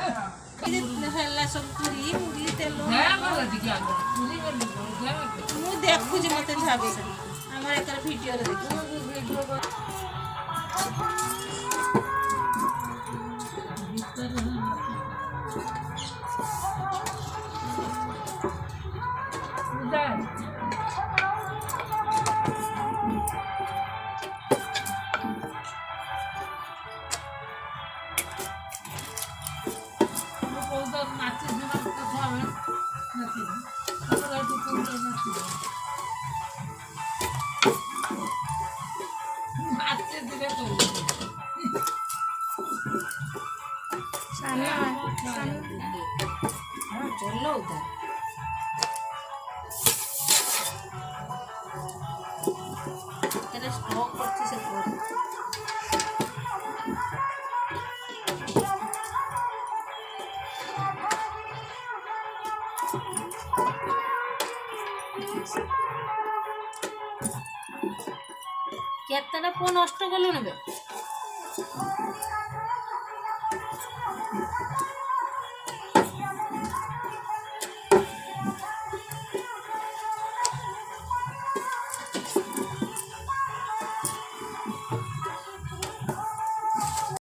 ହେଲା ସବୁ ପୁରୀ ପୁରୀ ତେଲ ମୁଁ ଦେଖୁଛି ମତେ ଛାଡୁଛି ଆମର ଏକର ଭିଡିଓରେ ଦେଖୁଛି କେତେଟା ପୁଅ ନଷ୍ଟ କଲୁଣି ବେ